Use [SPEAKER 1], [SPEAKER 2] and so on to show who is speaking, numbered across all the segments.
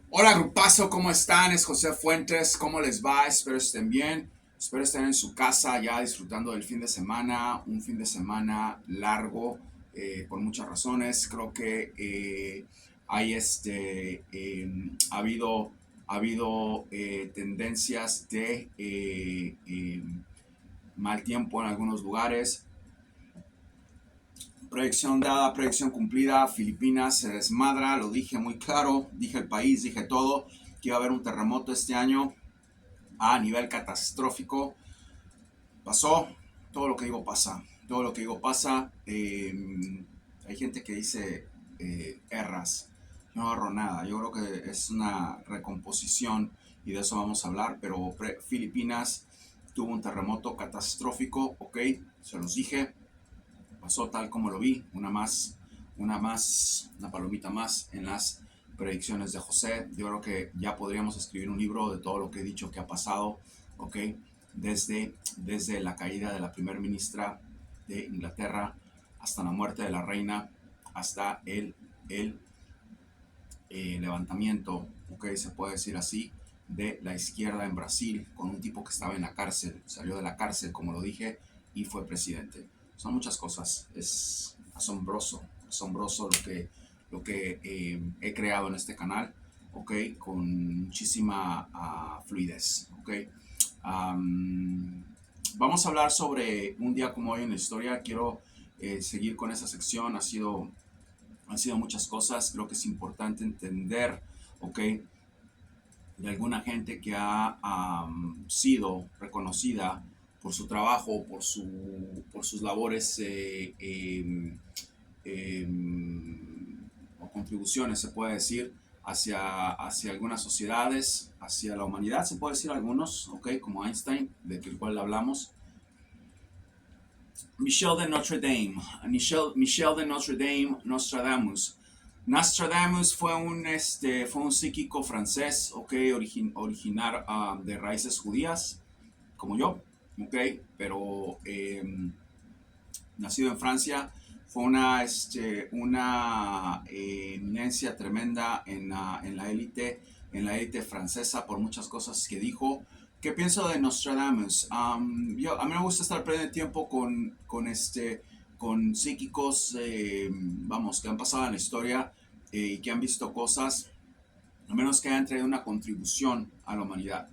[SPEAKER 1] Hola grupazo, ¿cómo están? Es José Fuentes, ¿cómo les va? Espero estén bien, espero estén en su casa ya disfrutando del fin de semana, un fin de semana largo por muchas razones. Creo que hay ha habido tendencias de mal tiempo en algunos lugares. Proyección dada, proyección cumplida. Filipinas se desmadra, lo dije muy claro, dije el país, dije todo, que iba a haber un terremoto este año a nivel catastrófico. Pasó, todo lo que digo pasa, todo lo que digo pasa. Hay gente que dice erras, yo no agarro nada, yo creo que es una recomposición y de eso vamos a hablar, pero Filipinas tuvo un terremoto catastrófico, ok, se los dije, pasó tal como lo vi, una palomita más en las predicciones de José. Yo creo que ya podríamos escribir un libro de todo lo que he dicho que ha pasado, ¿ok? Desde la caída de la primera ministra de Inglaterra hasta la muerte de la reina, hasta el levantamiento, ¿ok? Se puede decir así, de la izquierda en Brasil, con un tipo que estaba en la cárcel, salió de la cárcel, como lo dije, y fue presidente. Son muchas cosas, es asombroso, asombroso lo que he creado en este canal, ¿ok? Con muchísima fluidez, ¿ok? Um, Vamos a hablar sobre un día como hoy en la historia. Quiero seguir con esa sección. Han sido muchas cosas. Creo que es importante entender, ¿ok? De alguna gente que ha sido reconocida por su trabajo, por sus labores eh, o contribuciones, se puede decir, hacia algunas sociedades, hacia la humanidad, se puede decir algunos, ¿ok? Como Einstein, del cual hablamos. Michel de Notre Dame, Michel de Notre Dame, Nostradamus. Nostradamus fue un psíquico francés, ok, originar de raíces judías, como yo, ok, pero nacido en Francia, fue una eminencia tremenda en la élite francesa por muchas cosas que dijo. ¿Qué pienso de Nostradamus? A mí me gusta estar perdiendo tiempo con psíquicos, vamos, que han pasado en la historia y que han visto cosas, a menos que hayan traído una contribución a la humanidad.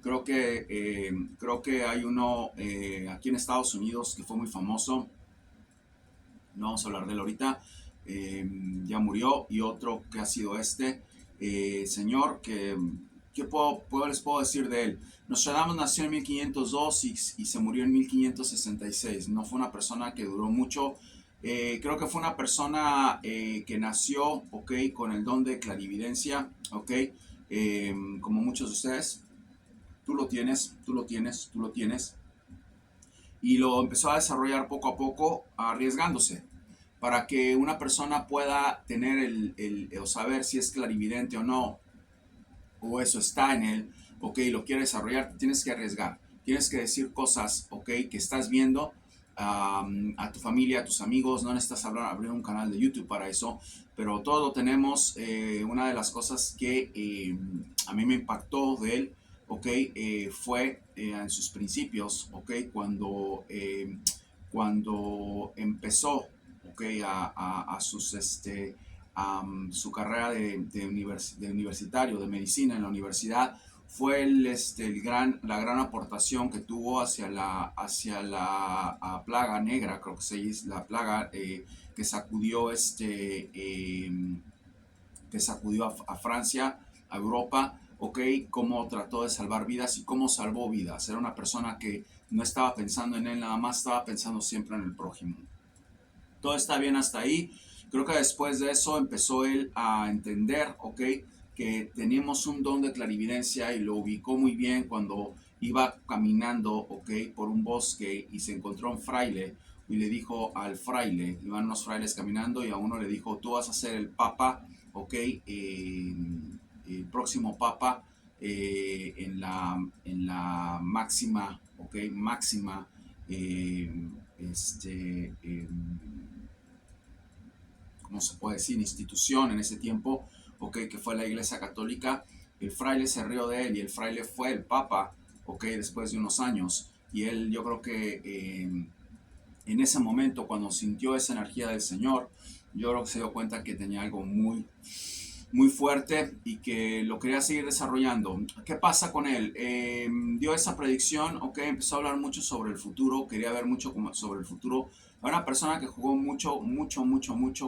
[SPEAKER 1] Creo que hay uno aquí en Estados Unidos que fue muy famoso, no vamos a hablar de él ahorita, ya murió, y otro que ha sido señor que les puedo decir de él. Nostradamus nació en 1502 y se murió en 1566. No fue una persona que duró mucho. Creo que fue una persona que nació, ok, con el don de clarividencia, ok, como muchos de ustedes. Tú lo tienes, tú lo tienes, tú lo tienes. Y lo empezó a desarrollar poco a poco, arriesgándose para que una persona pueda tener o saber si es clarividente o no, o eso está en él, ok, lo quiere desarrollar, tienes que arriesgar, tienes que decir cosas, ok, que estás viendo a tu familia, a tus amigos. No necesitas abrir un canal de YouTube para eso, pero todo lo tenemos. Una de las cosas que a mí me impactó de él, ok, fue en sus principios, ok, cuando empezó, ok, su carrera de universitario, de medicina en la universidad. Fue la gran aportación que tuvo hacia la plaga negra, creo que se dice, la plaga que sacudió a Francia, a Europa, ok, cómo trató de salvar vidas y cómo salvó vidas. Era una persona que no estaba pensando en él nada más, estaba pensando siempre en el prójimo. Todo está bien hasta ahí. Creo que después de eso empezó él a entender, ok, que teníamos un don de clarividencia, y lo ubicó muy bien cuando iba caminando, ok, por un bosque y se encontró un fraile y le dijo al fraile, iban unos frailes caminando y a uno le dijo: tú vas a ser el papa, ok, el próximo papa en la máxima, ok, máxima, eh, este, eh, ¿cómo se puede decir?, institución en ese tiempo, ok, que fue la Iglesia Católica. El fraile se rió de él y el fraile fue el Papa, ok, después de unos años. Y él, yo creo que en ese momento, cuando sintió esa energía del Señor, yo creo que se dio cuenta que tenía algo muy, muy fuerte y que lo quería seguir desarrollando. ¿Qué pasa con él? Dio esa predicción, ok, empezó a hablar mucho sobre el futuro, quería ver mucho sobre el futuro. Era una persona que jugó mucho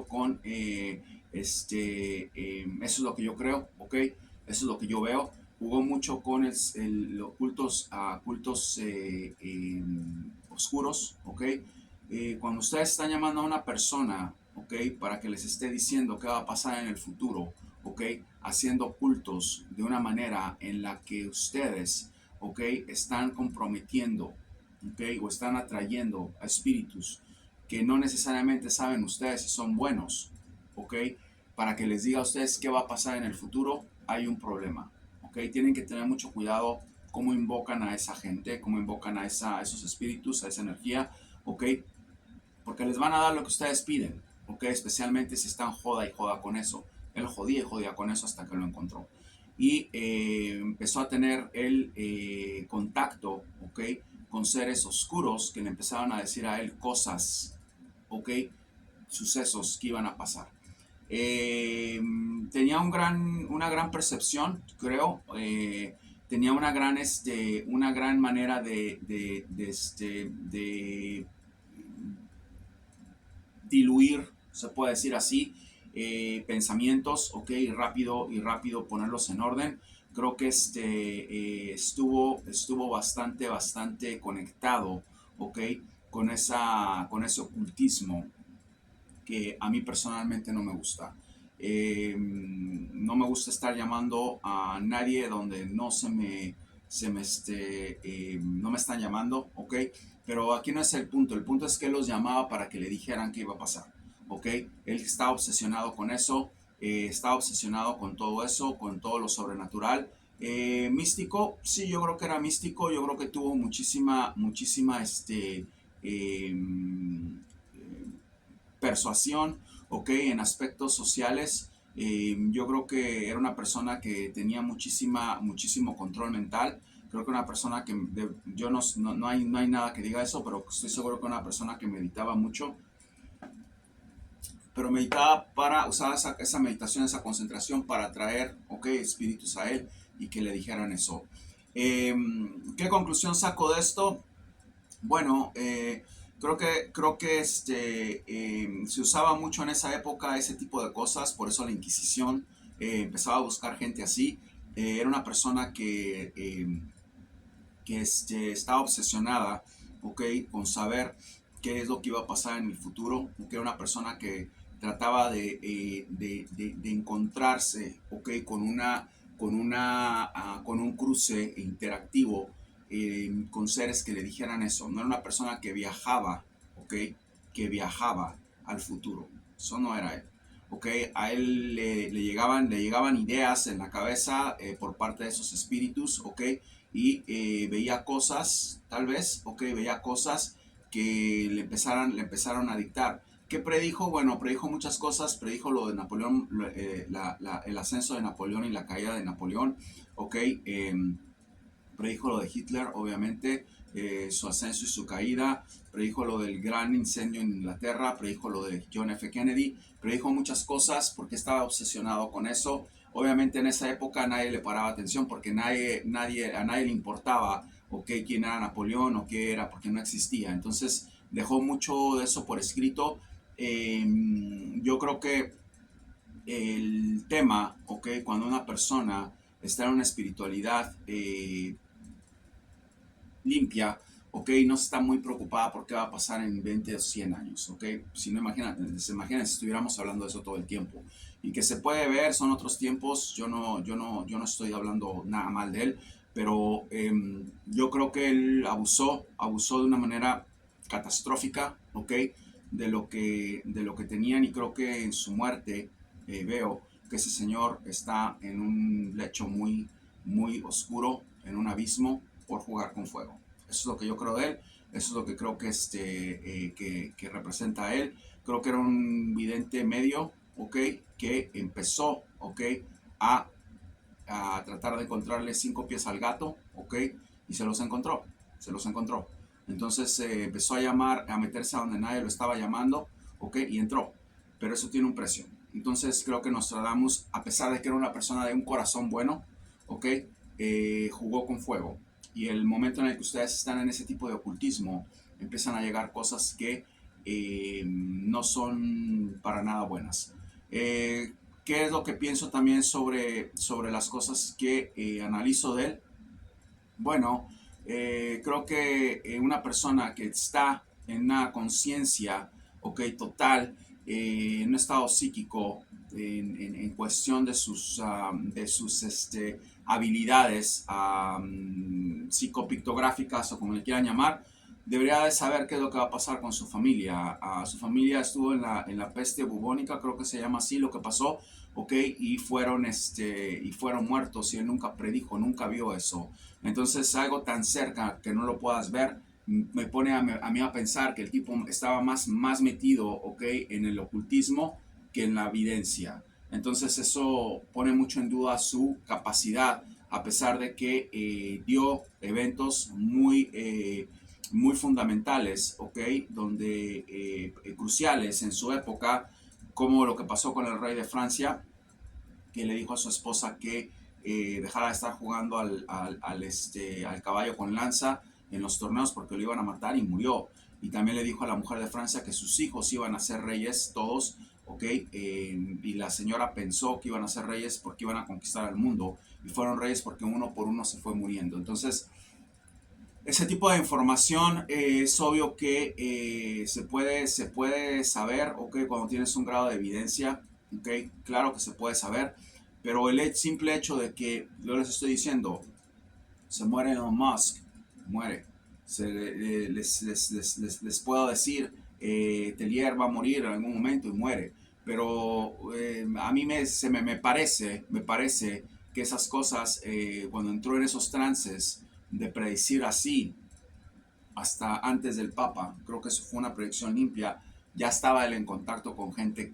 [SPEAKER 1] con, eso es lo que yo creo, ok, eso es lo que yo veo. Jugó mucho con los cultos, cultos oscuros, ok. Cuando ustedes están llamando a una persona, ok, para que les esté diciendo qué va a pasar en el futuro, ok, haciendo cultos de una manera en la que ustedes, ok, están comprometiendo, ok, o están atrayendo a espíritus que no necesariamente saben ustedes si son buenos, ok, para que les diga a ustedes qué va a pasar en el futuro, hay un problema, ok. Tienen que tener mucho cuidado cómo invocan a esa gente, cómo invocan a esos espíritus, a esa energía, ok, porque les van a dar lo que ustedes piden, ¿ok? Especialmente si están joda y joda con eso. Él jodía y jodía con eso hasta que lo encontró. Y empezó a tener el contacto, ¿ok? Con seres oscuros que le empezaban a decir a él cosas, ¿ok? Sucesos que iban a pasar. Tenía una gran percepción, creo. Tenía una gran manera de diluir, se puede decir así, pensamientos, ok, y rápido ponerlos en orden. Creo que estuvo bastante conectado, ok, con ese ocultismo que a mí personalmente no me gusta. No me gusta estar llamando a nadie donde no me están llamando, ¿ok? Pero aquí no es el punto es que él los llamaba para que le dijeran qué iba a pasar, ¿ok? Él está obsesionado con eso, está obsesionado con todo eso, con todo lo sobrenatural. Místico, sí, yo creo que era místico, yo creo que tuvo muchísima, eh, persuasión, ok, en aspectos sociales. Yo creo que era una persona que tenía muchísimo control mental. Creo que una persona que, yo no hay nada que diga eso, pero estoy seguro que una persona que meditaba mucho, pero meditaba para usar esa meditación, esa concentración para atraer, ok, espíritus a él y que le dijeran eso. ¿Qué conclusión saco de esto? Bueno, creo que se usaba mucho en esa época ese tipo de cosas, por eso la Inquisición empezaba a buscar gente así. Era una persona que estaba obsesionada, ¿ok? Con saber qué es lo que iba a pasar en el futuro, que era una persona que trataba de encontrarse, ¿ok? Con un cruce interactivo con seres que le dijeran eso. No era una persona que viajaba, ¿ok? Que viajaba al futuro. Eso no era él. ¿Ok? A él le llegaban ideas en la cabeza por parte de esos espíritus, ¿ok? Y veía cosas, tal vez, ok, veía cosas que le empezaron a dictar. ¿Qué predijo? Bueno, predijo muchas cosas, predijo lo de Napoleón, el ascenso de Napoleón y la caída de Napoleón, ok, predijo lo de Hitler, obviamente, su ascenso y su caída, predijo lo del gran incendio en Inglaterra, predijo lo de John F. Kennedy, predijo muchas cosas porque estaba obsesionado con eso. Obviamente en esa época nadie le paraba atención porque a nadie le importaba okay, quién era Napoleón o qué era, porque no existía. Entonces dejó mucho de eso por escrito. Yo creo que el tema, okay, cuando una persona está en una espiritualidad limpia, ok, no está muy preocupada por qué va a pasar en 20 o 100 años, ok. Si no, imagínate, se imagina si estuviéramos hablando de eso todo el tiempo. Y que se puede ver, son otros tiempos, yo no estoy hablando nada mal de él, pero yo creo que él abusó de una manera catastrófica, ok, de lo que tenían y creo que en su muerte veo que ese señor está en un lecho muy oscuro, en un abismo por jugar con fuego. Eso es lo que yo creo de él, eso es lo que creo que, representa a él. Creo que era un vidente medio, ok, que empezó, ¿ok? A, a tratar de encontrarle 5 pies al gato, ¿ok? Y se los encontró, se los encontró. Entonces empezó a llamar, a meterse a donde nadie lo estaba llamando, ¿ok? Y entró. Pero eso tiene un precio. Entonces creo que Nostradamus, a pesar de que era una persona de un corazón bueno, ¿ok? Jugó con fuego. Y el momento en el que ustedes están en ese tipo de ocultismo, empiezan a llegar cosas que no son para nada buenas. ¿Qué es lo que pienso también sobre las cosas que analizo de él? Bueno, creo que una persona que está en una conciencia, ok, total, en un estado psíquico, en cuestión de sus habilidades psicopictográficas o como le quieran llamar, debería de saber qué es lo que va a pasar con su familia. Su familia estuvo en la peste bubónica, creo que se llama así lo que pasó, ok, y fueron muertos y él nunca predijo, nunca vio eso. Entonces algo tan cerca que no lo puedas ver me pone a mí a pensar que el tipo estaba más metido, ¿ok? En el ocultismo que en la evidencia. Entonces eso pone mucho en duda su capacidad, a pesar de que dio eventos muy fundamentales, ¿ok? Donde cruciales en su época, como lo que pasó con el rey de Francia, que le dijo a su esposa que dejara de estar jugando al caballo con lanza en los torneos porque lo iban a matar y murió. Y también le dijo a la mujer de Francia que sus hijos iban a ser reyes todos, ¿ok? Y la señora pensó que iban a ser reyes porque iban a conquistar al mundo y fueron reyes porque uno por uno se fue muriendo. Entonces, ese tipo de información es obvio que se puede saber, ok, cuando tienes un grado de evidencia, ok, claro que se puede saber, pero el simple hecho de que, yo les estoy diciendo, se muere Elon Musk, muere, les puedo decir, Telier va a morir en algún momento y muere, pero a mí me parece que esas cosas, cuando entró en esos trances, de predecir así hasta antes del Papa. Creo que eso fue una predicción limpia. Ya estaba él en contacto con gente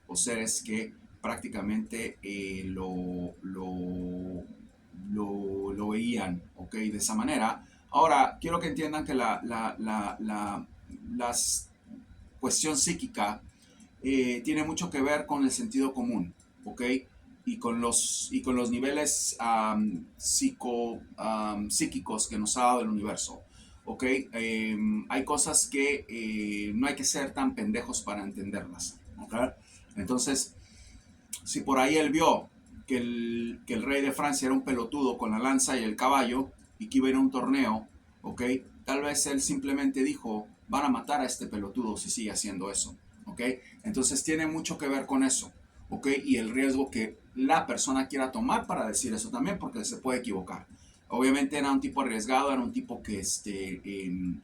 [SPEAKER 1] o seres que prácticamente lo veían, ¿ok? De esa manera. Ahora, quiero que entiendan que la cuestión psíquica tiene mucho que ver con el sentido común, ¿ok? Y con los niveles psíquicos que nos ha dado el universo, ¿ok? Hay cosas que no hay que ser tan pendejos para entenderlas, ¿ok? Entonces, si por ahí él vio que el rey de Francia era un pelotudo con la lanza y el caballo y que iba a ir a un torneo, ¿ok? Tal vez él simplemente dijo, van a matar a este pelotudo si sigue haciendo eso, ¿ok? Entonces tiene mucho que ver con eso, ¿ok? Y el riesgo que la persona quiera tomar para decir eso también, porque se puede equivocar. Obviamente era un tipo arriesgado, era un tipo que en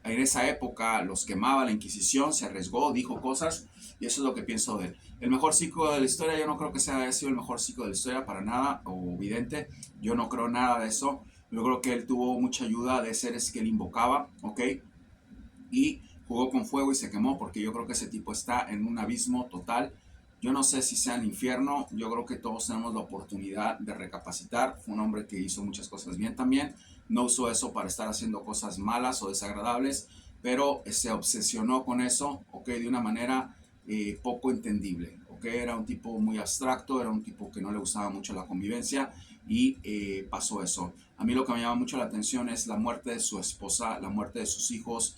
[SPEAKER 1] esa época los quemaba la Inquisición, se arriesgó, dijo cosas, y eso es lo que pienso de él. El mejor psico de la historia, yo no creo que haya sido el mejor psico de la historia para nada, o vidente, yo no creo nada de eso. Yo creo que él tuvo mucha ayuda de seres que él invocaba, ¿ok? Y jugó con fuego y se quemó, porque yo creo que ese tipo está en un abismo total. Yo no sé si sea el infierno, yo creo que todos tenemos la oportunidad de recapacitar. Fue un hombre que hizo muchas cosas bien también, no usó eso para estar haciendo cosas malas o desagradables, pero se obsesionó con eso, ¿ok? De una manera poco entendible, ¿ok? Era un tipo muy abstracto, era un tipo que no le gustaba mucho la convivencia y pasó eso. A mí lo que me llama mucho la atención es la muerte de su esposa, la muerte de sus hijos,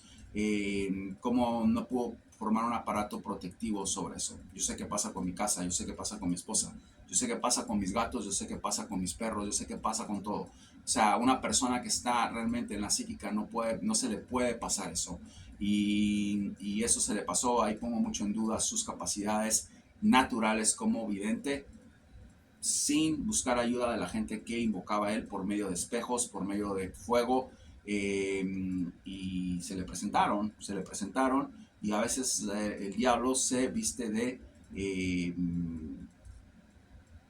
[SPEAKER 1] cómo no pudo formar un aparato protectivo sobre eso. Yo sé qué pasa con mi casa, yo sé qué pasa con mi esposa, yo sé qué pasa con mis gatos, yo sé qué pasa con mis perros, yo sé qué pasa con todo. O sea, una persona que está realmente en la psíquica no se le puede pasar eso. Y eso se le pasó, ahí pongo mucho en duda sus capacidades naturales como vidente, sin buscar ayuda de la gente que invocaba a él por medio de espejos, por medio de fuego, y se le presentaron, y a veces el diablo se viste de eh,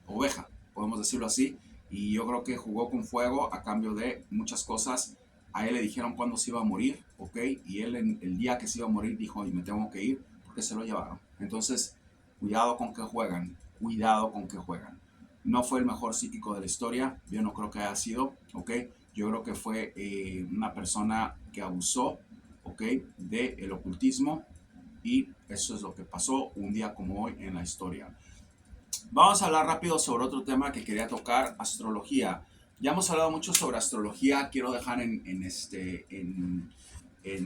[SPEAKER 1] oveja, podemos decirlo así, y yo creo que jugó con fuego a cambio de muchas cosas. A él le dijeron cuándo se iba a morir, ¿ok? Y él el día que se iba a morir dijo, y me tengo que ir, porque se lo llevaron. Entonces, cuidado con que juegan. cuidado con qué juegan. No fue el mejor psíquico de la historia, yo no creo que haya sido, ¿ok? Yo creo que fue una persona que abusó, ¿ok? Del ocultismo, y eso es lo que pasó un día como hoy en la historia. Vamos a hablar rápido sobre otro tema que quería tocar, astrología. Ya hemos hablado mucho sobre astrología, quiero dejar en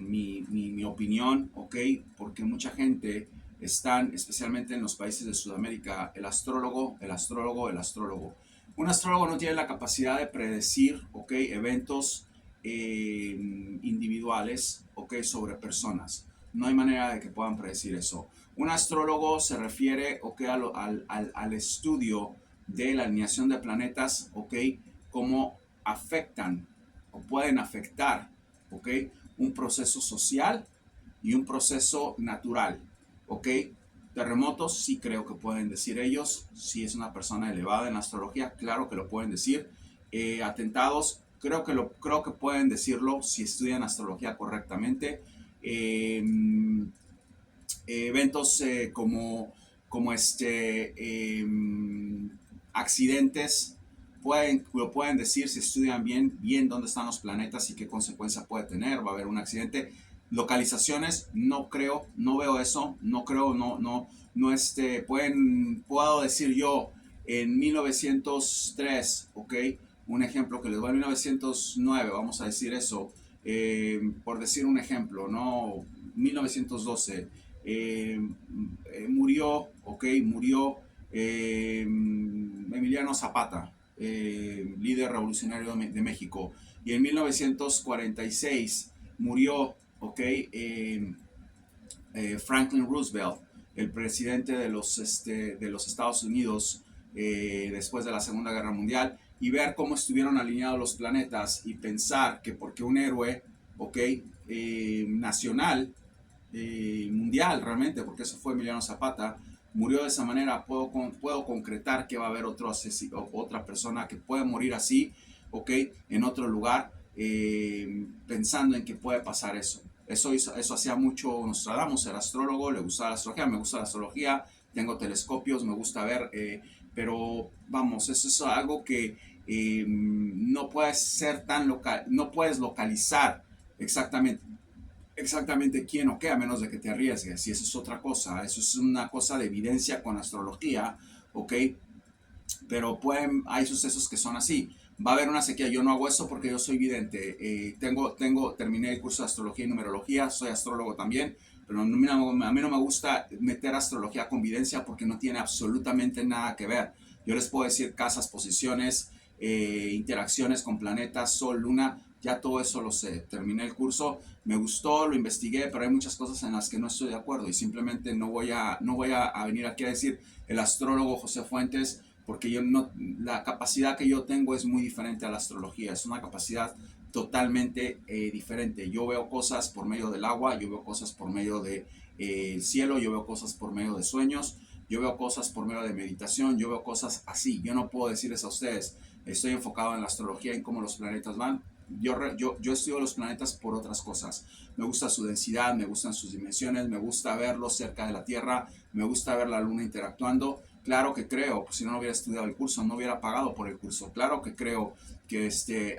[SPEAKER 1] mi opinión, ¿ok? Porque mucha gente están, especialmente en los países de Sudamérica, el astrólogo, el astrólogo, el astrólogo. Un astrólogo no tiene la capacidad de predecir, ¿ok? Eventos individuales, ¿ok? Sobre personas. No hay manera de que puedan predecir eso. Un astrólogo se refiere, ¿ok? Al estudio de la alineación de planetas, ¿ok? Cómo afectan o pueden afectar, ¿ok? Un proceso social y un proceso natural, ¿ok? Terremotos, sí creo que pueden decir ellos. Si es una persona elevada en astrología, claro que lo pueden decir. Atentados, creo que pueden decirlo si estudian astrología correctamente. Eh, Eventos como accidentes, lo pueden decir si estudian bien dónde están los planetas y qué consecuencia puede tener. Va a haber un accidente. Localizaciones, no creo, no veo eso, no creo, puedo decir yo en 1903, ok, un ejemplo que les doy, en 1909, vamos a decir eso, por decir un ejemplo, no, 1912, murió, ok, murió Emiliano Zapata, líder revolucionario de México, y en 1946 murió, ok, Franklin Roosevelt, el presidente de los Estados Unidos después de la Segunda Guerra Mundial, y ver cómo estuvieron alineados los planetas y pensar que porque un héroe, ok, nacional, mundial realmente, porque eso fue Emiliano Zapata, murió de esa manera, puedo concretar que va a haber otra persona que puede morir así, ok, en otro lugar, pensando en que puede pasar eso. Eso hacía mucho Nostradamus, era astrólogo, le gustaba la astrología, me gusta la astrología, tengo telescopios, me gusta ver, pero vamos, eso es algo que no puedes ser tan local, no puedes localizar exactamente quién o qué, a menos de que te arriesgues. Y eso es otra cosa, eso es una cosa de evidencia con astrología, ¿ok? Pero hay sucesos que son así. Va a haber una sequía, yo no hago eso porque yo soy vidente. Terminé el curso de astrología y numerología, soy astrólogo también, pero a mí no me gusta meter astrología con videncia porque no tiene absolutamente nada que ver. Yo les puedo decir casas, posiciones, interacciones con planetas, sol, luna, ya todo eso lo sé. Terminé el curso, me gustó, lo investigué, pero hay muchas cosas en las que no estoy de acuerdo y simplemente no voy a venir aquí a decir el astrólogo José Fuentes, porque la capacidad que yo tengo es muy diferente a la astrología, es una capacidad totalmente diferente. Yo veo cosas por medio del agua, yo veo cosas por medio del cielo, yo veo cosas por medio de sueños, yo veo cosas por medio de meditación, yo veo cosas así. Yo no puedo decirles a ustedes, estoy enfocado en la astrología, en cómo los planetas van. Yo estudio los planetas por otras cosas. Me gusta su densidad, me gustan sus dimensiones, me gusta verlos cerca de la Tierra, me gusta ver la luna interactuando. Claro que creo, pues si no hubiera estudiado el curso, no hubiera pagado por el curso. Claro que creo que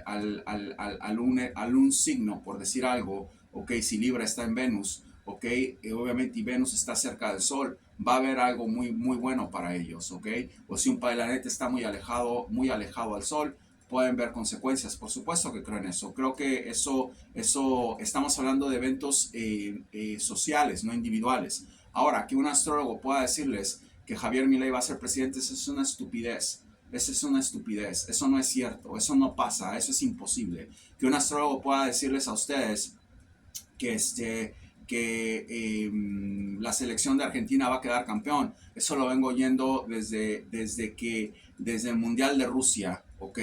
[SPEAKER 1] al un signo, por decir algo, ok, si Libra está en Venus, ok, obviamente y Venus está cerca del Sol, va a haber algo muy bueno para ellos, ok. O si un planeta está muy alejado al Sol, pueden ver consecuencias. Por supuesto que creo en eso. Creo que eso estamos hablando de eventos sociales, no individuales. Ahora, que un astrólogo pueda decirles que Javier Milei va a ser presidente, eso es una estupidez. Eso es una estupidez. Eso no es cierto. Eso no pasa. Eso es imposible. Que un astrólogo pueda decirles a ustedes que la selección de Argentina va a quedar campeón. Eso lo vengo oyendo desde el Mundial de Rusia, ¿ok?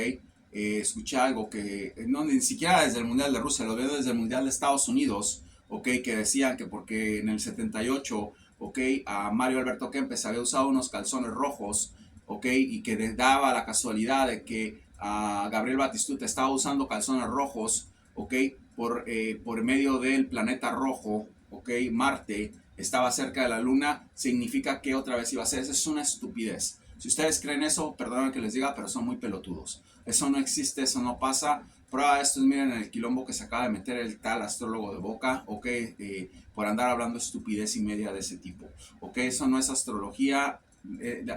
[SPEAKER 1] Escuché algo que, no, ni siquiera desde el Mundial de Rusia, lo veo desde el Mundial de Estados Unidos, ¿ok? Que decían que porque en el 78, ¿ok? A Mario Alberto Kempes había usado unos calzones rojos, ¿ok? Y que daba la casualidad de que a Gabriel Batistuta estaba usando calzones rojos, ¿ok? Por medio del planeta rojo, ¿ok? Marte estaba cerca de la Luna, significa que otra vez iba a ser. Esa es una estupidez. Si ustedes creen eso, perdonen que les diga, pero son muy pelotudos. Eso no existe, eso no pasa. Prueba de esto es, miren el quilombo que se acaba de meter el tal astrólogo de Boca, ok, por andar hablando estupidez y media de ese tipo. Ok, eso no es astrología,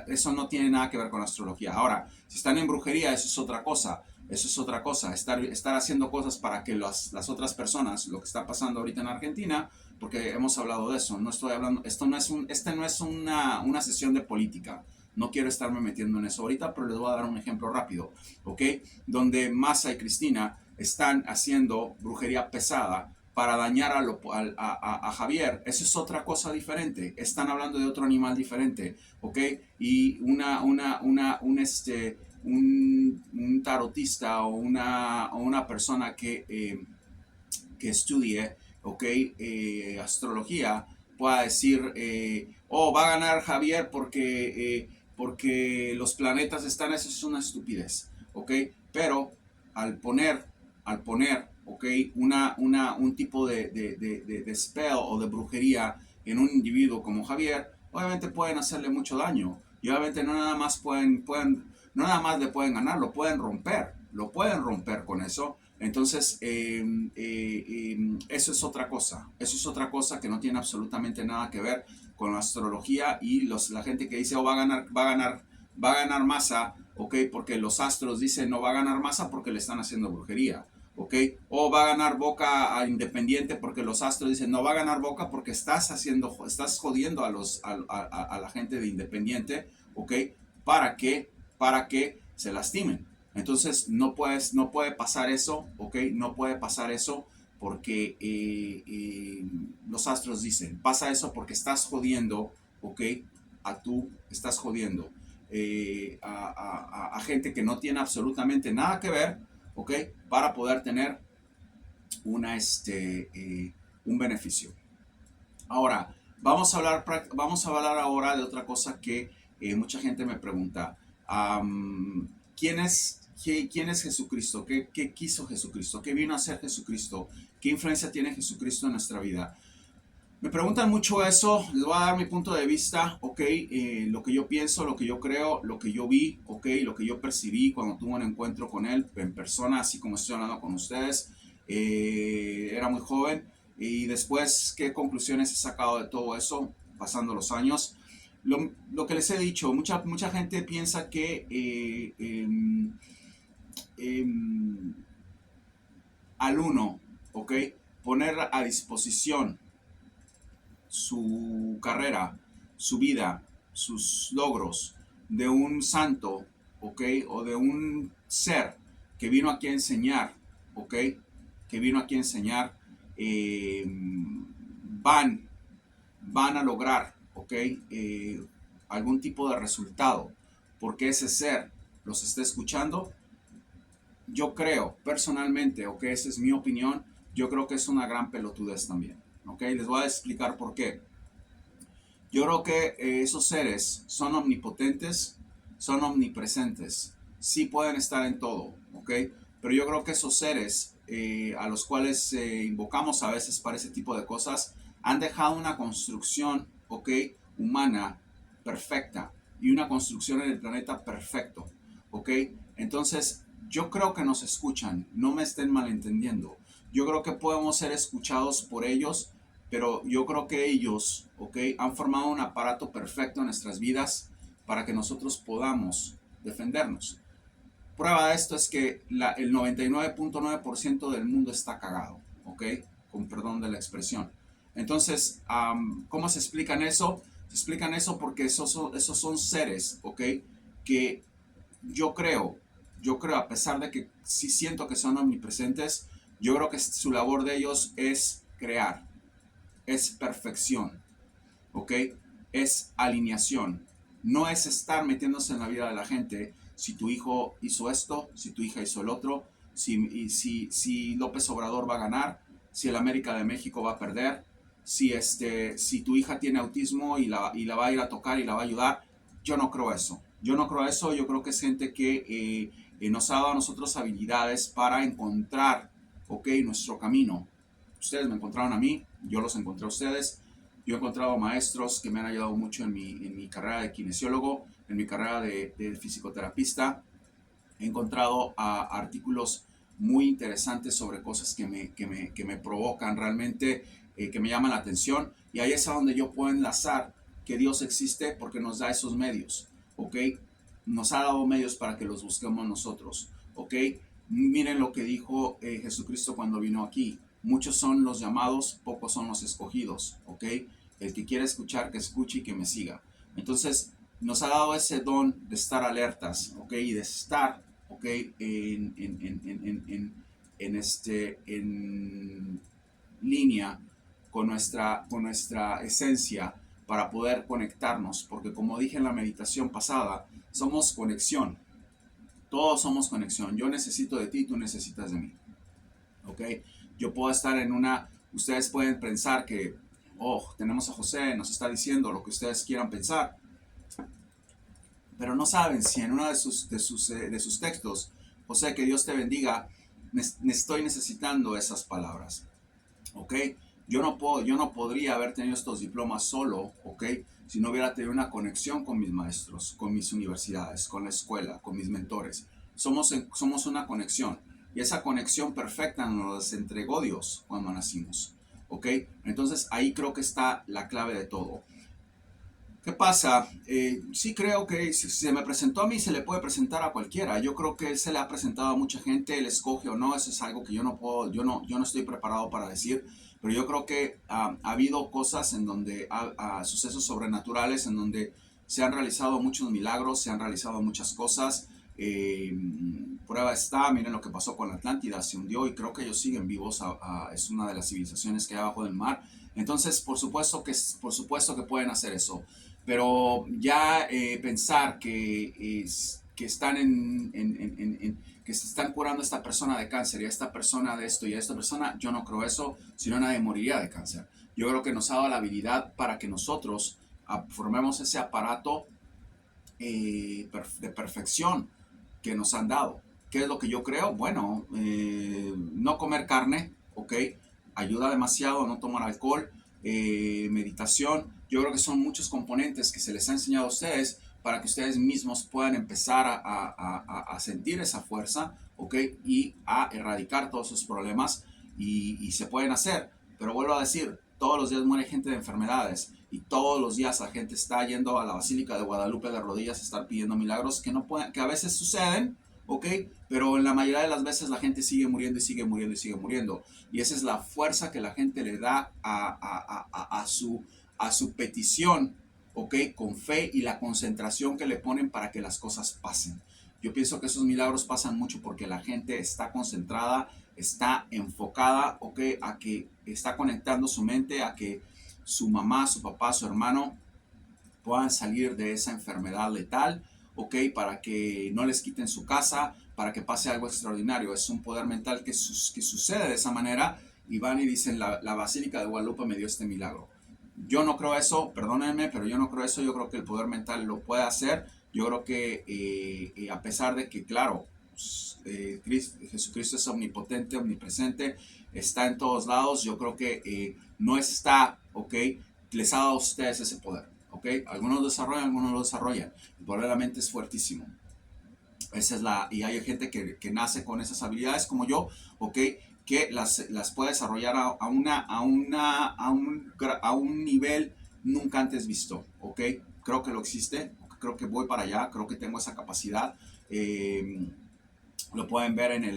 [SPEAKER 1] eso no tiene nada que ver con astrología. Ahora, si están en brujería, eso es otra cosa. Eso es otra cosa, estar haciendo cosas para que las otras personas, lo que está pasando ahorita en Argentina, porque hemos hablado de eso, no estoy hablando, este no es una sesión de política, no quiero estarme metiendo en eso ahorita, pero les voy a dar un ejemplo rápido, ¿ok? Donde Massa y Cristina están haciendo brujería pesada para dañar a Javier, eso es otra cosa diferente, están hablando de otro animal diferente, ¿ok? Y un tarotista o una persona que estudie, okay, astrología, pueda decir, oh, va a ganar Javier porque los planetas están, eso es una estupidez, ¿ok? Pero al poner ¿ok? Un tipo de spell o de brujería en un individuo como Javier, obviamente pueden hacerle mucho daño. Y obviamente no nada más no nada más le pueden ganar, lo pueden romper con eso. Entonces, eso es otra cosa. Eso es otra cosa que no tiene absolutamente nada que ver con la astrología y la gente que dice, oh, va a ganar Massa, ok, porque los astros dicen no va a ganar Massa porque le están haciendo brujería. ¿Ok? O va a ganar Boca a Independiente porque los astros dicen no va a ganar Boca porque estás jodiendo a la gente de Independiente, ¿ok? Para que se lastimen. Entonces no puede pasar eso, ¿ok? No puede pasar eso porque los astros dicen, pasa eso porque estás jodiendo, ¿ok? Estás jodiendo a gente que no tiene absolutamente nada que ver, ¿ok? Para poder tener un beneficio. Ahora, vamos a hablar ahora de otra cosa que mucha gente me pregunta. ¿Quién es Jesucristo? ¿Qué quiso Jesucristo? ¿Qué vino a hacer Jesucristo? ¿Qué influencia tiene Jesucristo en nuestra vida? Me preguntan mucho eso, les voy a dar mi punto de vista, ok, lo que yo pienso, lo que yo creo, lo que yo vi, ok, lo que yo percibí cuando tuve un encuentro con él en persona, así como estoy hablando con ustedes. Era muy joven y después, ¿qué conclusiones he sacado de todo eso pasando los años? Lo que les he dicho, mucha gente piensa que al uno, ok, poner a disposición su carrera, su vida, sus logros de un santo, ¿ok? O de un ser que vino aquí a enseñar, ¿ok? Que vino aquí a enseñar, van a lograr, ¿ok? Algún tipo de resultado, porque ese ser los está escuchando. Yo creo, personalmente, ¿ok? Esa es mi opinión, yo creo que es una gran pelotudez también, ¿ok? Les voy a explicar por qué. Yo creo que esos seres son omnipotentes, son omnipresentes, sí pueden estar en todo, ¿ok? Pero yo creo que esos seres a los cuales invocamos a veces para ese tipo de cosas han dejado una construcción, ¿ok? Humana perfecta y una construcción en el planeta perfecto, ¿ok? Entonces, yo creo que nos escuchan, no me estén malentendiendo. Yo creo que podemos ser escuchados por ellos, pero yo creo que ellos, ¿ok? Han formado un aparato perfecto en nuestras vidas para que nosotros podamos defendernos. Prueba de esto es que el 99.9% del mundo está cagado, ¿ok? Con perdón de la expresión. Entonces, ¿cómo se explican eso? Se explican eso porque esos son seres, ¿ok? Que yo creo, a pesar de que sí siento que son omnipresentes, yo creo que su labor de ellos es crear, es perfección, ¿ok? Es alineación. No es estar metiéndose en la vida de la gente. Si tu hijo hizo esto, si tu hija hizo el otro, si López Obrador va a ganar, si el América de México va a perder, si tu hija tiene autismo y la va a ir a tocar y la va a ayudar. Yo no creo eso. Yo creo que es gente que nos ha dado a nosotros habilidades para encontrar, ¿ok? Nuestro camino. Ustedes me encontraron a mí, yo los encontré a ustedes. Yo he encontrado maestros que me han ayudado mucho en mi carrera de kinesiólogo en mi carrera de fisioterapista. He encontrado artículos muy interesantes sobre cosas que me provocan realmente, que me llaman la atención. Y ahí es a donde yo puedo enlazar que Dios existe porque nos da esos medios, ¿ok? Nos ha dado medios para que los busquemos nosotros, ¿ok? Miren lo que dijo Jesucristo cuando vino aquí. Muchos son los llamados, pocos son los escogidos, ¿ok? El que quiere escuchar, que escuche y que me siga. Entonces, nos ha dado ese don de estar alertas, ¿ok? Y de estar, ¿ok? En línea con nuestra esencia para poder conectarnos, porque como dije en la meditación pasada, somos conexión, todos somos conexión. Yo necesito de ti, tú necesitas de mí, ¿ok? Yo puedo estar en una, ustedes pueden pensar que, oh, tenemos a José, nos está diciendo lo que ustedes quieran pensar, pero no saben si en uno de sus textos, José, que Dios te bendiga, estoy necesitando esas palabras, ¿ok? Yo no podría haber tenido estos diplomas solo, ¿ok? Si no hubiera tenido una conexión con mis maestros, con mis universidades, con la escuela, con mis mentores. Somos una conexión. Y esa conexión perfecta nos entregó Dios cuando nacimos, ¿ok? Entonces ahí creo que está la clave de todo. ¿Qué pasa? Sí creo que si se me presentó a mí, se le puede presentar a cualquiera. Yo creo que él se le ha presentado a mucha gente, él escoge o no, eso es algo que yo no puedo, yo no estoy preparado para decir, pero yo creo que ha habido cosas en donde, sucesos sobrenaturales, en donde se han realizado muchos milagros, se han realizado muchas cosas. Eh, Prueba está, miren lo que pasó con la Atlántida, se hundió y creo que ellos siguen vivos, es una de las civilizaciones que hay abajo del mar. Entonces, por supuesto que pueden hacer eso. Pero ya pensar que están que se están curando a esta persona de cáncer y a esta persona de esto y a esta persona, yo no creo eso, si no nadie moriría de cáncer. Yo creo que nos ha dado la habilidad para que nosotros formemos ese aparato de perfección que nos han dado. ¿Qué es lo que yo creo? Bueno, no comer carne, ¿ok? Ayuda demasiado, no tomar alcohol, meditación. Yo creo que son muchos componentes que se les ha enseñado a ustedes para que ustedes mismos puedan empezar a sentir esa fuerza, ¿ok? Y a erradicar todos sus problemas y se pueden hacer. Pero vuelvo a decir, todos los días muere gente de enfermedades y todos los días la gente está yendo a la Basílica de Guadalupe de rodillas a estar pidiendo milagros que, no pueden, que a veces suceden, ¿ok? Pero en la mayoría de las veces la gente sigue muriendo y sigue muriendo y sigue muriendo. Y esa es la fuerza que la gente le da a su petición, ¿ok? Con fe y la concentración que le ponen para que las cosas pasen. Yo pienso que esos milagros pasan mucho porque la gente está concentrada, está enfocada, ¿ok? A que está conectando su mente a que su mamá, su papá, su hermano puedan salir de esa enfermedad letal, ¿ok? Para que no les quiten su casa, para que pase algo extraordinario. Es un poder mental que sucede de esa manera y van y dicen, la Basílica de Guadalupe me dio este milagro. Yo no creo eso, perdónenme, pero yo no creo eso. Yo creo que el poder mental lo puede hacer. Yo creo que a pesar de que, claro, Jesucristo es omnipotente, omnipresente, está en todos lados, yo creo que no está, ¿ok? Les ha dado a ustedes ese poder, ¿ok? Algunos lo desarrollan, algunos lo desarrollan. El poder de la mente es fuertísimo. Esa es y hay gente que nace con esas habilidades como yo, ¿ok? Que las puede desarrollar a un nivel nunca antes visto, ¿ok? Creo que lo existe, creo que voy para allá, creo que tengo esa capacidad. Lo pueden ver en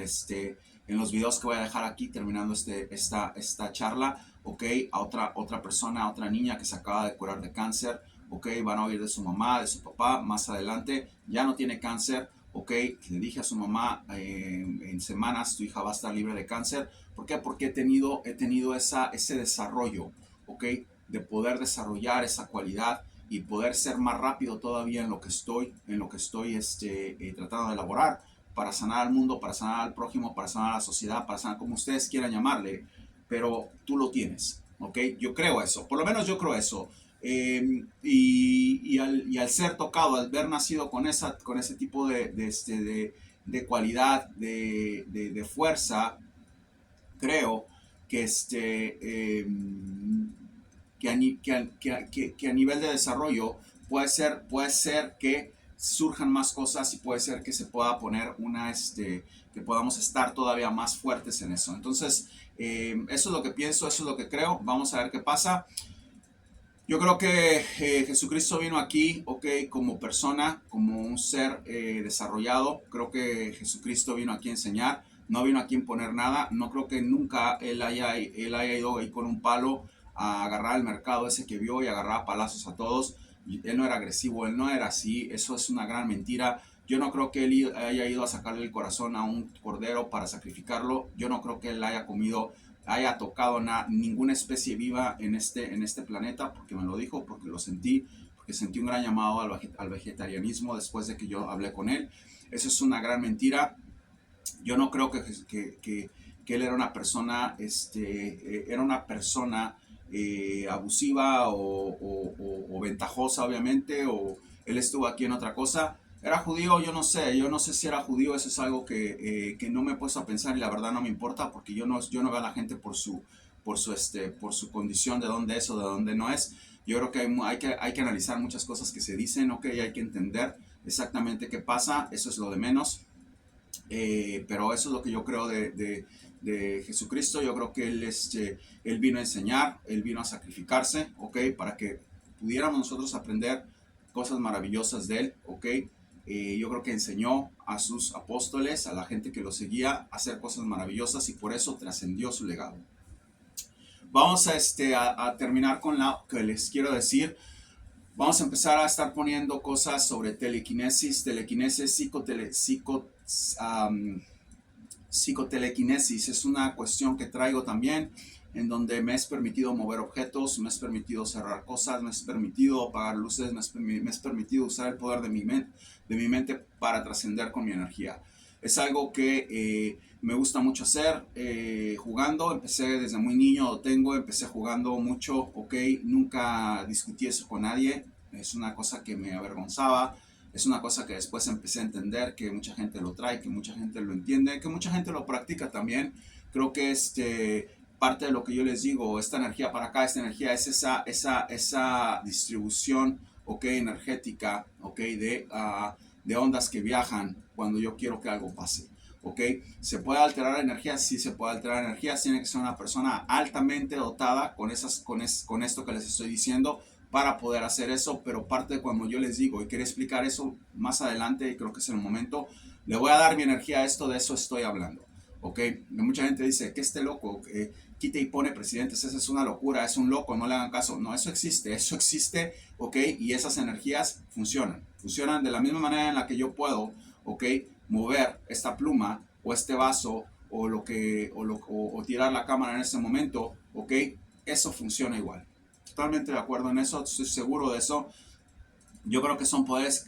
[SPEAKER 1] los videos que voy a dejar aquí terminando esta charla, ¿ok? A otra persona, a otra niña que se acaba de curar de cáncer, ¿ok? Van a oír de su mamá, de su papá, más adelante ya no tiene cáncer, ¿ok? Le dije a su mamá, en semanas tu hija va a estar libre de cáncer. ¿Por qué? Porque he tenido ese desarrollo, ¿ok? De poder desarrollar esa cualidad y poder ser más rápido todavía en lo que estoy tratando de elaborar para sanar al mundo, para sanar al prójimo, para sanar a la sociedad, para sanar como ustedes quieran llamarle, pero tú lo tienes, ¿ok? Yo creo eso, por lo menos yo creo eso. Al ser tocado, al haber nacido con ese tipo de cualidad, de fuerza, creo que, que a nivel de desarrollo puede ser que surjan más cosas y puede ser que se pueda poner que podamos estar todavía más fuertes en eso. Entonces, eso es lo que pienso, eso es lo que creo. Vamos a ver qué pasa. Yo creo que Jesucristo vino aquí, ok, como persona, como un ser desarrollado. Creo que Jesucristo vino aquí a enseñar, no vino aquí a imponer nada. No creo que nunca él haya ido ahí con un palo a agarrar el mercado ese que vio y agarrar palazos a todos. Él no era agresivo, él no era así. Eso es una gran mentira. Yo no creo que él haya ido a sacarle el corazón a un cordero para sacrificarlo. Yo no creo que él haya tocado ninguna especie viva en este planeta, porque me lo dijo, porque lo sentí, porque sentí un gran llamado al vegetarianismo después de que yo hablé con él. Eso es una gran mentira. Yo no creo que él era una persona, abusiva o ventajosa, obviamente, o él estuvo aquí en otra cosa. ¿Era judío? Yo no sé si era judío. Eso es algo que no me he puesto a pensar y la verdad no me importa, porque yo no veo a la gente por su condición, de dónde es o de dónde no es. Yo creo que hay que analizar muchas cosas que se dicen, ok, hay que entender exactamente qué pasa, eso es lo de menos. Pero eso es lo que yo creo de Jesucristo. Yo creo que él vino a enseñar, él vino a sacrificarse, ok, para que pudiéramos nosotros aprender cosas maravillosas de él, ok. Yo creo que enseñó a sus apóstoles, a la gente que lo seguía, a hacer cosas maravillosas y por eso trascendió su legado. Vamos a terminar con lo que les quiero decir. Vamos a empezar a estar poniendo cosas sobre telequinesis, psicotelequinesis. Es una cuestión que traigo también, en donde me es permitido mover objetos, me es permitido cerrar cosas, me es permitido apagar luces, me es permitido usar el poder de mi mente para trascender con mi energía. Es algo que me gusta mucho hacer, jugando. Empecé desde muy niño, empecé jugando mucho, ok. Nunca discutí eso con nadie. Es una cosa que me avergonzaba. Es una cosa que después empecé a entender, que mucha gente lo trae, que mucha gente lo entiende, que mucha gente lo practica también. Creo que parte de lo que yo les digo, esta energía para acá, esta energía es esa distribución, ok, energética, ok, de ondas que viajan cuando yo quiero que algo pase. ¿Ok? ¿Se puede alterar la energía? Sí, se puede alterar la energía. Tiene que ser una persona altamente dotada con esto que les estoy diciendo para poder hacer eso, pero parte de cuando yo les digo, y quiero explicar eso más adelante, y creo que es el momento, le voy a dar mi energía a esto, de eso estoy hablando. ¿Ok? Mucha gente dice que loco, quita y pone presidentes, esa es una locura, es un loco, no le hagan caso. No, eso existe, ¿ok? Y esas energías funcionan de la misma manera en la que yo puedo, ¿ok? Mover esta pluma o este vaso o tirar la cámara en ese momento, ¿ok? Eso funciona igual. Totalmente de acuerdo en eso, estoy seguro de eso. Yo creo que son poderes,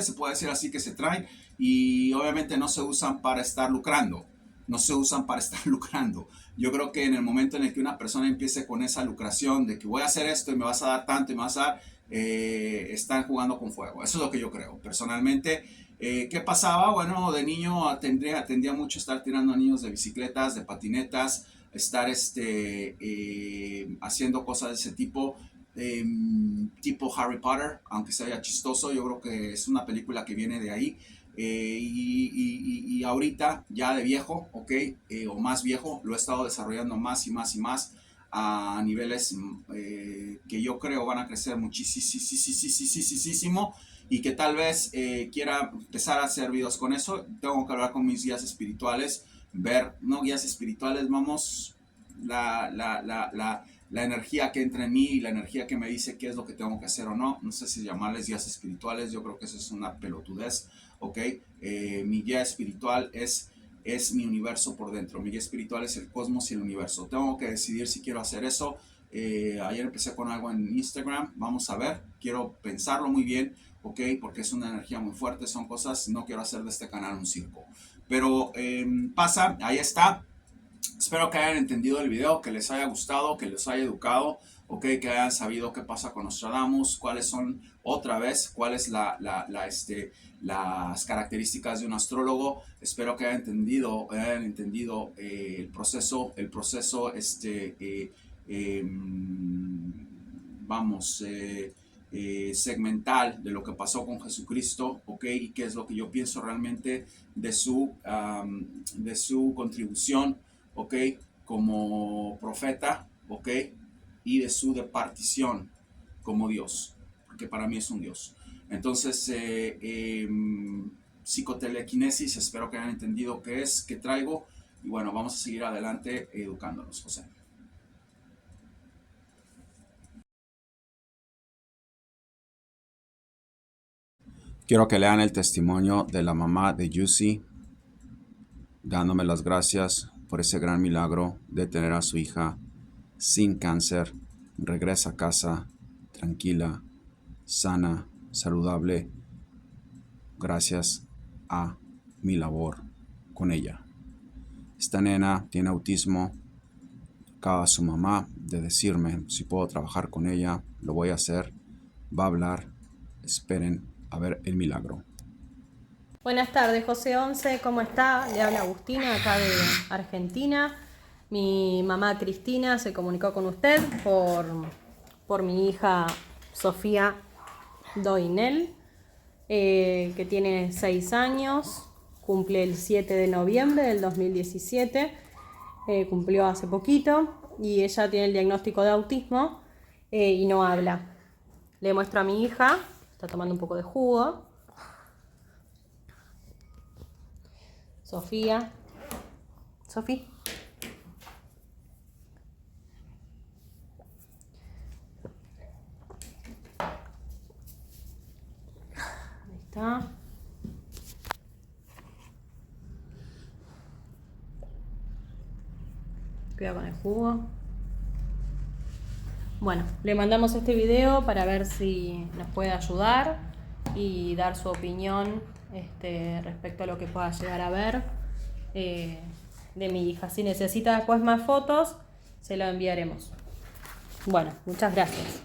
[SPEAKER 1] se puede decir así, que se traen y obviamente no se usan para estar lucrando. No se usan para estar lucrando. Yo creo que en el momento en el que una persona empiece con esa lucración de que voy a hacer esto y me vas a dar tanto y me vas a dar, están jugando con fuego. Eso es lo que yo creo. Personalmente, ¿qué pasaba? Bueno, de niño tendía mucho a estar tirando a niños de bicicletas, de patinetas, estar haciendo cosas de ese tipo. Tipo Harry Potter, aunque sea chistoso, yo creo que es una película que viene de ahí. Y ahorita, ya de viejo, ok, o más viejo, lo he estado desarrollando más y más y más a niveles que yo creo van a crecer muchísimo y que tal vez quiera empezar a hacer videos con eso. Tengo que hablar con mis guías espirituales, no guías espirituales, vamos, la energía que entra en mí y la energía que me dice qué es lo que tengo que hacer o no. No sé si llamarles guías espirituales, yo creo que eso es una pelotudez, ¿ok? Mi guía espiritual es mi universo por dentro. Mi guía espiritual es el cosmos y el universo. Tengo que decidir si quiero hacer eso. Ayer empecé con algo en Instagram, vamos a ver, quiero pensarlo muy bien, ¿ok? Porque es una energía muy fuerte, son cosas, no quiero hacer de este canal un circo. Pero pasa, ahí está. Espero que hayan entendido el video, que les haya gustado, que les haya educado, okay, que hayan sabido qué pasa con Nostradamus, cuáles son, cuáles las características de un astrólogo. Espero que hayan entendido el proceso, segmental de lo que pasó con Jesucristo, ¿ok? Y qué es lo que yo pienso realmente de su contribución, ¿ok? Como profeta, ¿ok? Y de su departición como Dios, porque para mí es un Dios. Entonces, psicotelequinesis, espero que hayan entendido qué es, qué traigo, y bueno, vamos a seguir adelante educándonos, José. Quiero que lean el testimonio de la mamá de Yusi, dándome las gracias por ese gran milagro de tener a su hija sin cáncer. Regresa a casa tranquila, sana, saludable, gracias a mi labor con ella. Esta nena tiene autismo. Acaba su mamá de decirme si puedo trabajar con ella, lo voy a hacer. Va a hablar. Esperen a ver el milagro.
[SPEAKER 2] Buenas tardes, José 11, ¿cómo está? Le habla Agustina, acá de Argentina. Mi mamá Cristina se comunicó con usted por mi hija Sofía Doinel, que tiene 6 años, cumple el 7 de noviembre del 2017, cumplió hace poquito, y ella tiene el diagnóstico de autismo y no habla. Le muestro a mi hija, está tomando un poco de jugo. Sofía. Sofía. Ahí está. Cuidado con el jugo. Bueno, le mandamos este video para ver si nos puede ayudar y dar su opinión respecto a lo que pueda llegar a ver de mi hija. Si necesita después más fotos, se lo enviaremos. Bueno, muchas gracias.